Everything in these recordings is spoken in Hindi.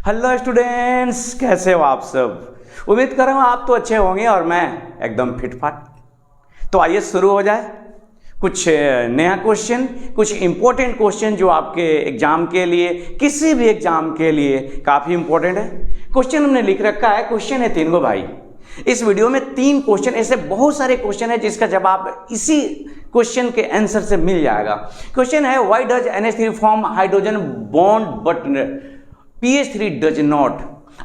हेलो स्टूडेंट्स, कैसे हो आप सब। उम्मीद कर रहा हूँ आप तो अच्छे होंगे और मैं एकदम फिटफाट। तो आइए शुरू हो जाए। कुछ नया क्वेश्चन, कुछ इंपॉर्टेंट क्वेश्चन जो आपके एग्जाम के लिए, किसी भी एग्जाम के लिए काफ़ी इंपॉर्टेंट है। क्वेश्चन हमने लिख रखा है, क्वेश्चन है 3 गो भाई। इस वीडियो में 3 क्वेश्चन, ऐसे बहुत सारे क्वेश्चन है जिसका जवाब इसी क्वेश्चन के आंसर से मिल जाएगा। क्वेश्चन है, why does NH3 form hydrogen bond but PH3 does not.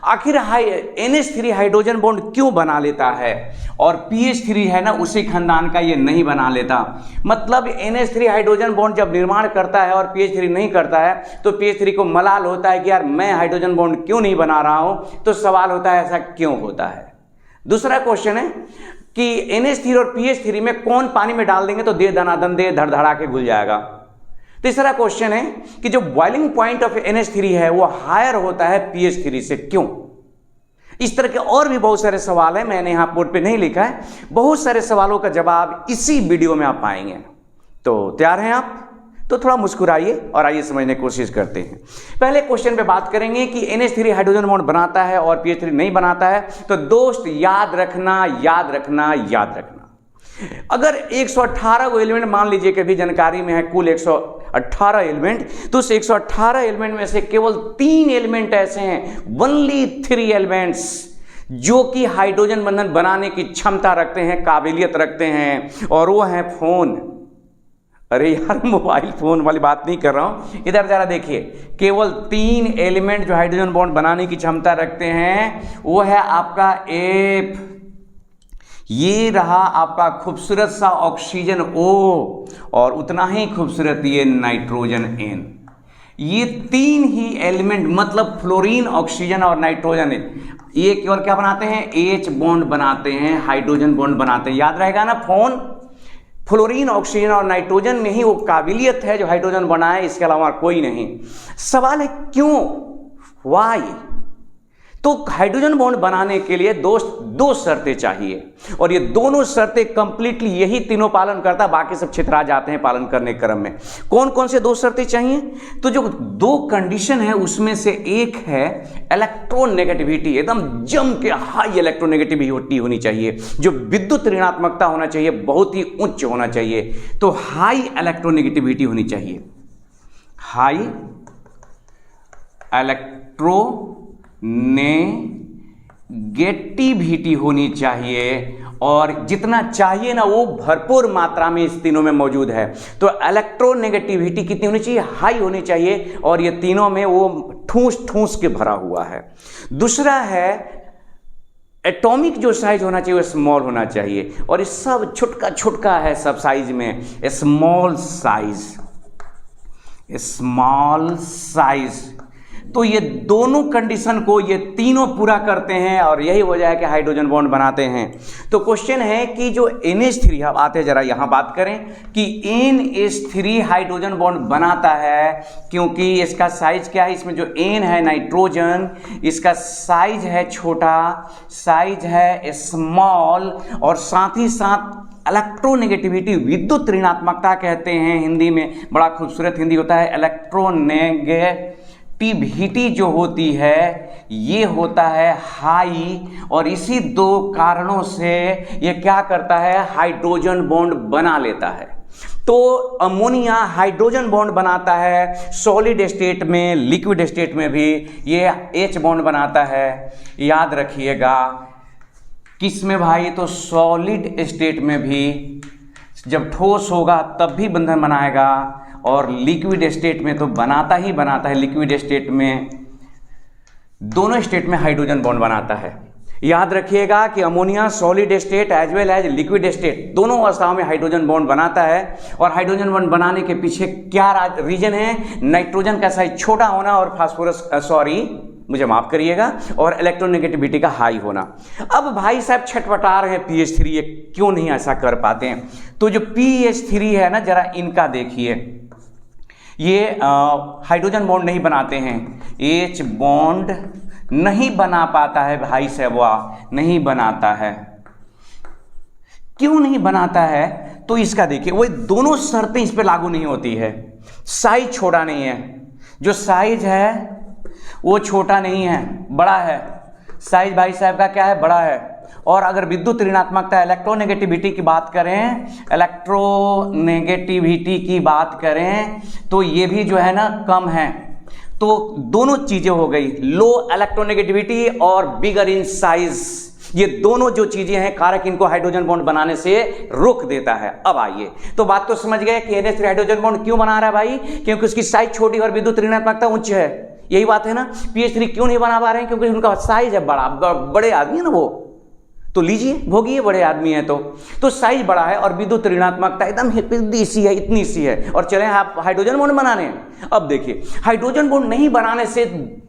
आखिर NH3 हाइड्रोजन बॉन्ड क्यों बना लेता है और PH3 है ना उसी खानदान का ये नहीं बना लेता। मतलब NH3 हाइड्रोजन बॉन्ड जब निर्माण करता है और PH3 नहीं करता है तो PH3 को मलाल होता है कि यार मैं हाइड्रोजन बॉन्ड क्यों नहीं बना रहा हूं। तो सवाल होता है ऐसा क्यों होता है। दूसरा क्वेश्चन है कि NH3 और PH3 में कौन पानी में डाल देंगे तो दे दनादन दे धड़धड़ा के घुल जाएगा। तीसरा क्वेश्चन है कि जो बॉइलिंग पॉइंट ऑफ NH3 है वो हायर होता है PH3 से, क्यों। इस तरह के और भी बहुत सारे सवाल हैं, मैंने यहां बोर्ड पे नहीं लिखा है। बहुत सारे सवालों का जवाब इसी वीडियो में आप पाएंगे। तो तैयार हैं आप? तो थोड़ा मुस्कुराइए और आइए समझने की कोशिश करते हैं। पहले क्वेश्चन पे बात करेंगे कि NH3 हाइड्रोजन बॉन्ड बनाता है और PH3 नहीं बनाता है। तो दोस्त याद रखना, याद रखना, याद रखना। अगर 118 को एलिमेंट मान लीजिए कि भी जानकारी में है कुल 118 एलिमेंट, तो उस 118 एलिमेंट में से केवल 3 एलिमेंट ऐसे हैं, ओनली 3 एलिमेंट्स जो कि हाइड्रोजन बंधन बनाने की क्षमता रखते हैं, काबिलियत रखते हैं, और वो है फोन। अरे यार, मोबाइल फोन वाली बात नहीं कर रहा हूं, इधर जरा देखिए। केवल 3 एलिमेंट जो हाइड्रोजन बॉन्ड बनाने की क्षमता रखते हैं वो है आपका F, ये रहा आपका खूबसूरत सा ऑक्सीजन O, और उतना ही खूबसूरत ये नाइट्रोजन N। ये 3 ही एलिमेंट मतलब फ्लोरीन, ऑक्सीजन और नाइट्रोजन, ये केवल क्या बनाते हैं, H बॉन्ड बनाते हैं, हाइड्रोजन बॉन्ड बनाते हैं। याद रहेगा ना, फोन, फ्लोरीन, ऑक्सीजन और नाइट्रोजन में ही वो काबिलियत है जो हाइड्रोजन बनाए, इसके अलावा कोई नहीं। सवाल है क्यों, वाई। तो हाइड्रोजन बॉन्ड बनाने के लिए दोस्त 2 शर्तें चाहिए, और ये दोनों शर्तें कंप्लीटली यही तीनों पालन करता, बाकी सब छितरा जाते हैं पालन करने के क्रम में। कौन कौन से 2 शर्तें चाहिए? तो जो 2 कंडीशन है उसमें से एक है इलेक्ट्रोनेगेटिविटी, एकदम जम के हाई इलेक्ट्रोनेगेटिविटी होनी चाहिए, जो विद्युत ऋणात्मकता होना चाहिए, बहुत ही उच्च होना चाहिए। तो हाई इलेक्ट्रोनेगेटिविटी होनी चाहिए, हाई नेगेटिविटी होनी चाहिए, और जितना चाहिए ना वो भरपूर मात्रा में इस तीनों में मौजूद है। तो इलेक्ट्रोनेगेटिविटी कितनी होनी चाहिए, हाई होनी चाहिए, और ये तीनों में वो ठूस ठूस के भरा हुआ है। दूसरा है एटॉमिक जो साइज होना चाहिए वो स्मॉल होना चाहिए, और ये सब छुटका छुटका है सब साइज में, स्मॉल साइज, स्मॉल साइज। तो ये दोनों कंडीशन को ये तीनों पूरा करते हैं, और यही वजह है कि हाइड्रोजन बॉन्ड बनाते हैं। तो क्वेश्चन है कि जो NH3, अब आते जरा यहां बात करें कि NH3 हाइड्रोजन बॉन्ड बनाता है क्योंकि इसका साइज क्या है, इसमें जो N है नाइट्रोजन, इसका साइज है छोटा, साइज है स्मॉल, और साथ ही साथ इलेक्ट्रोनेगेटिविटी, विद्युत ऋणात्मकता कहते हैं हिंदी में, बड़ा खूबसूरत हिंदी होता है। इलेक्ट्रोनेगेटिविटी जो होती है ये होता है हाई, और इसी 2 कारणों से ये क्या करता है, हाइड्रोजन बॉन्ड बना लेता है। तो अमोनिया हाइड्रोजन बॉन्ड बनाता है सॉलिड स्टेट में, लिक्विड स्टेट में भी ये H बॉन्ड बनाता है। याद रखिएगा किस में भाई, तो सॉलिड स्टेट में भी, जब ठोस होगा तब भी बंधन बनाएगा, और लिक्विड स्टेट में तो बनाता ही बनाता है। लिक्विड स्टेट में, दोनों स्टेट में हाइड्रोजन बॉन्ड बनाता है। याद रखिएगा कि ammonia solid state as well as liquid state दोनों अवस्थाओं में हाइड्रोजन बॉन्ड बनाता है, और हाइड्रोजन बॉन्ड बनाने के पीछे क्या रीजन है, नाइट्रोजन का साइज छोटा होना, और फास्फोरस, मुझे माफ करिएगा, और इलेक्ट्रोनेगेटिविटी का हाई होना। अब भाई साहब छटपटा रहे हैं PH3, ये क्यों नहीं ऐसा कर पाते हैं। तो जो PH3 है ना, जरा इनका देखिए, ये हाइड्रोजन बॉन्ड नहीं बनाते हैं, H बॉन्ड नहीं बना पाता है भाई साहब, नहीं बनाता है। क्यों नहीं बनाता है, तो इसका देखिए, वो दोनों शर्तें इस पे लागू नहीं होती है। साइज छोटा नहीं है, जो साइज है वो छोटा नहीं है, बड़ा है। साइज भाई साहब का क्या है, बड़ा है। और अगर विद्युत ऋणात्मकता इलेक्ट्रोनेगेटिविटी की बात करें, इलेक्ट्रोनेगेटिविटी की बात करें तो ये भी जो है ना कम है। तो दोनों चीजें हो गई, लो इलेक्ट्रोनेगेटिविटी और बिगर इन साइज, ये दोनों जो चीजें हैं कारक इनको हाइड्रोजन बॉन्ड बनाने से रोक देता है। अब आइए, तो बात तो समझ गए कि NH3 हाइड्रोजन बॉन्ड क्यों बना रहा है भाई, क्योंकि उसकी साइज छोटी और विद्युत ऋणात्मकता उच्च है। यही बात है ना। PH3 क्यों नहीं बना पा रहे हैं, क्योंकि उनका साइज है बड़ा, बड़े आदमी है ना वो, तो लीजिए भोगिए, बड़े आदमी है तो साइज बड़ा है और विद्युत ऋणात्मकता एकदम इतनी सी है, इतनी सी है। और चले आप हाइड्रोजन बॉन्ड बनाने। अब देखिए, हाइड्रोजन बॉन्ड नहीं बनाने से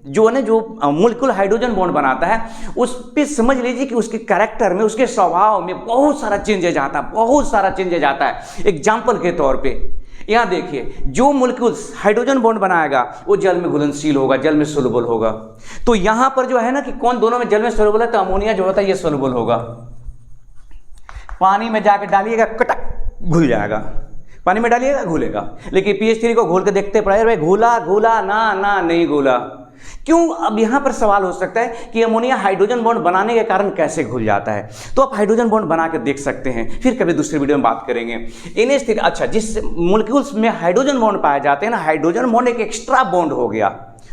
जो है ना, जो मॉलिक्यूल हाइड्रोजन बॉन्ड बनाता है उस पे समझ लीजिए कि उसके कैरेक्टर में, उसके स्वभाव में बहुत सारा चेंजेज आता है, बहुत सारा चेंजेज आता है। एग्जाम्पल के तौर पे यहां देखिए, जो मॉलिक्यूल हाइड्रोजन बॉन्ड बनाएगा वो जल में घुलनशील होगा, जल में सोलुबल होगा। तो यहां पर जो है ना कि कौन दोनों में जल में सोलुबल है, तो अमोनिया जो होता है ये सोलुबल होगा। पानी में जाकर डालिएगा, कटक घुल जाएगा, पानी में डालिएगा घुलेगा। लेकिन PH3 को घोल के देखते पड़े, भाई घुला घुला ना नहीं घुला, क्यों? अब यहां पर सवाल हो सकता है कि अमोनिया हाइड्रोजन बॉन्ड बनाने के कारण कैसे घुल जाता है। तो आप हाइड्रोजन बॉन्ड बना के देख सकते हैं, फिर कभी दूसरी वीडियो में बात करेंगे। NH3, अच्छा, जिस मॉलिक्यूल्स में हाइड्रोजन बॉन्ड पाए जाते हैं ना, हाइड्रोजन बॉन्ड एक एक्स्ट्रा बॉन्ड हो गया,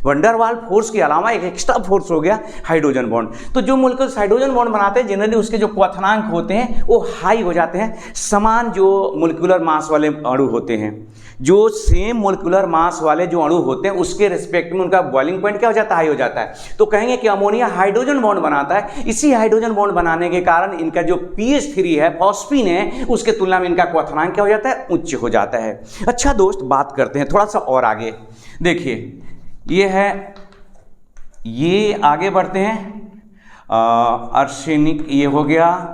वंडरवाल फोर्स के अलावा एक एक्स्ट्रा फोर्स हो गया हाइड्रोजन बॉन्ड। तो जो मॉलिक्यूल्स हाइड्रोजन बॉन्ड बनाते हैं जनरली उसके जो क्वथनांक होते हैं वो हाई हो जाते हैं, समान जो मोलिकुलर मास वाले अणु होते हैं, जो सेम मोलिकुलर मास वाले जो अणु होते हैं उसके रिस्पेक्ट में उनका बॉइलिंग पॉइंट क्या हो जाता है, हाई हो जाता है। तो कहेंगे कि अमोनिया हाइड्रोजन बॉन्ड बनाता है, इसी हाइड्रोजन बॉन्ड बनाने के कारण इनका जो PH3 है, फॉस्फीन है, उसके तुलना में इनका क्वथनांक क्या हो जाता है, उच्च हो जाता है। अच्छा दोस्त, बात करते हैं थोड़ा सा और आगे। देखिए ये है, ये आगे बढ़ते हैं। आर्सेनिक ये हो गया,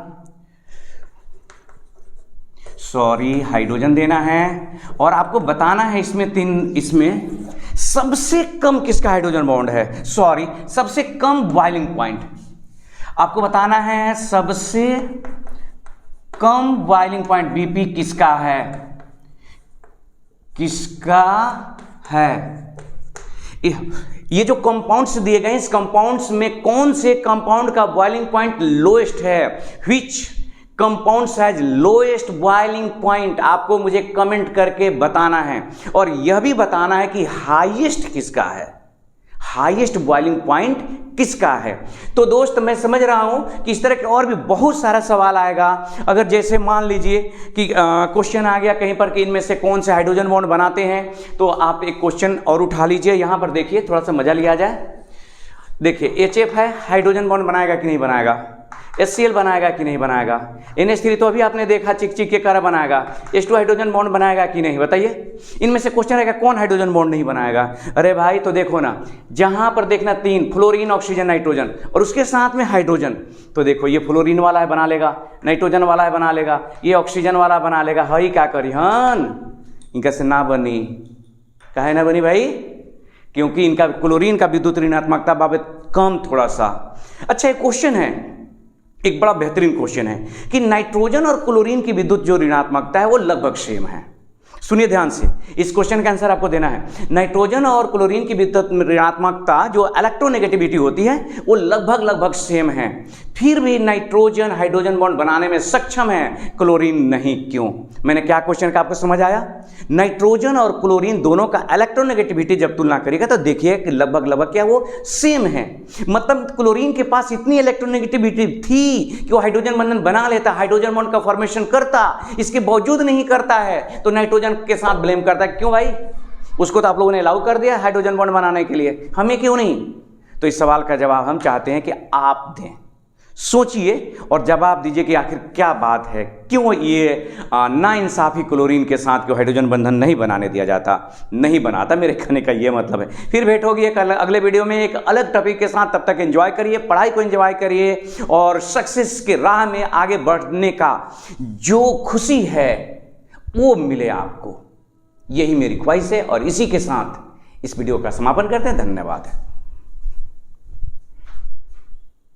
सॉरी हाइड्रोजन देना है और आपको बताना है इसमें सबसे कम किसका हाइड्रोजन बॉन्ड है, सॉरी सबसे कम बॉइलिंग पॉइंट आपको बताना है। सबसे कम बॉइलिंग पॉइंट BP किसका है, ये जो कंपाउंड्स दिए गए, इस कंपाउंड्स में कौन से कंपाउंड का बॉइलिंग पॉइंट लोएस्ट है, which compounds has lowest boiling point, आपको मुझे कमेंट करके बताना है। और यह भी बताना है कि हाईएस्ट किसका है, हाईएस्ट बॉइलिंग पॉइंट किसका है। तो दोस्त मैं समझ रहा हूं कि इस तरह के और भी बहुत सारा सवाल आएगा। अगर जैसे मान लीजिए कि क्वेश्चन आ गया कहीं पर कि इनमें से कौन से हाइड्रोजन बॉन्ड बनाते हैं, तो आप एक क्वेश्चन और उठा लीजिए। यहां पर देखिए, थोड़ा सा मजा लिया जाए। देखिए HF है, हाइड्रोजन बॉन्ड बनाएगा कि नहीं बनाएगा, HCl बनाएगा कि नहीं बनाएगा, NH3 तो अभी आपने देखा चिक चिक के कारण बनाएगा, H2 हाइड्रोजन बॉन्ड बनाएगा कि नहीं, बताइए। इनमें से क्वेश्चन रहेगा कौन हाइड्रोजन बॉन्ड नहीं बनाएगा। अरे भाई तो देखो ना, जहां पर देखना 3 फ्लोरीन ऑक्सीजन नाइट्रोजन और उसके साथ में हाइड्रोजन, तो देखो ये फ्लोरीन वाला है बना लेगा, नाइट्रोजन वाला है बना लेगा, ये ऑक्सीजन वाला बना लेगा। हई क्या करी हन, इनका से ना बनी, काहे ना बनी भाई, क्योंकि इनका क्लोरीन का विद्युत ऋणात्मकता बाबत कम थोड़ा सा। अच्छा एक क्वेश्चन है, एक बड़ा बेहतरीन क्वेश्चन है कि नाइट्रोजन और क्लोरीन की विद्युत जो ऋणात्मकता है वो लगभग सेम है। सुनिए ध्यान से, इस क्वेश्चन का आंसर आपको देना है। नाइट्रोजन और क्लोरीन की विद्युत ऋणात्मकता जो इलेक्ट्रोनेगेटिविटी होती है वो लगभग सेम है, फिर भी नाइट्रोजन हाइड्रोजन बॉन्ड बनाने में सक्षम है, क्लोरीन नहीं। क्यों? मैंने क्या क्वेश्चन का आपको समझ आया? नाइट्रोजन और क्लोरीन दोनों का इलेक्ट्रोनेगेटिविटी जब तुलना करेगा तो देखिए कि लगभग क्या वो सेम है। मतलब क्लोरीन के पास इतनी इलेक्ट्रोनेगेटिविटी थी कि वो हाइड्रोजन बंधन बना लेता, हाइड्रोजन बॉन्ड का फॉर्मेशन करता, इसके बावजूद नहीं करता है तो नाइट्रोजन के साथ ब्लेम करता है। क्यों भाई? उसको तो आप लोगों ने अलाउ कर दिया हाइड्रोजन बॉन्ड बनाने के लिए, हमें क्यों नहीं? तो इस सवाल का जवाब हम चाहते हैं कि आप दें। सोचिए और जवाब दीजिए कि आखिर क्या बात है, क्यों ये नाइंसाफी क्लोरीन के साथ क्यों हाइड्रोजन बंधन नहीं बनाने दिया जाता, नहीं बनाता। मेरे कहने का ये मतलब है। फिर भेंट होगी एक अगले वीडियो में एक अलग टॉपिक के साथ। तब तक एंजॉय करिए, पढ़ाई को एंजॉय करिए और सक्सेस के राह में आगे बढ़ने का जो खुशी है वो मिले आपको, यही मेरी ख्वाहिश है। और इसी के साथ इस वीडियो का समापन करते हैं। धन्यवाद।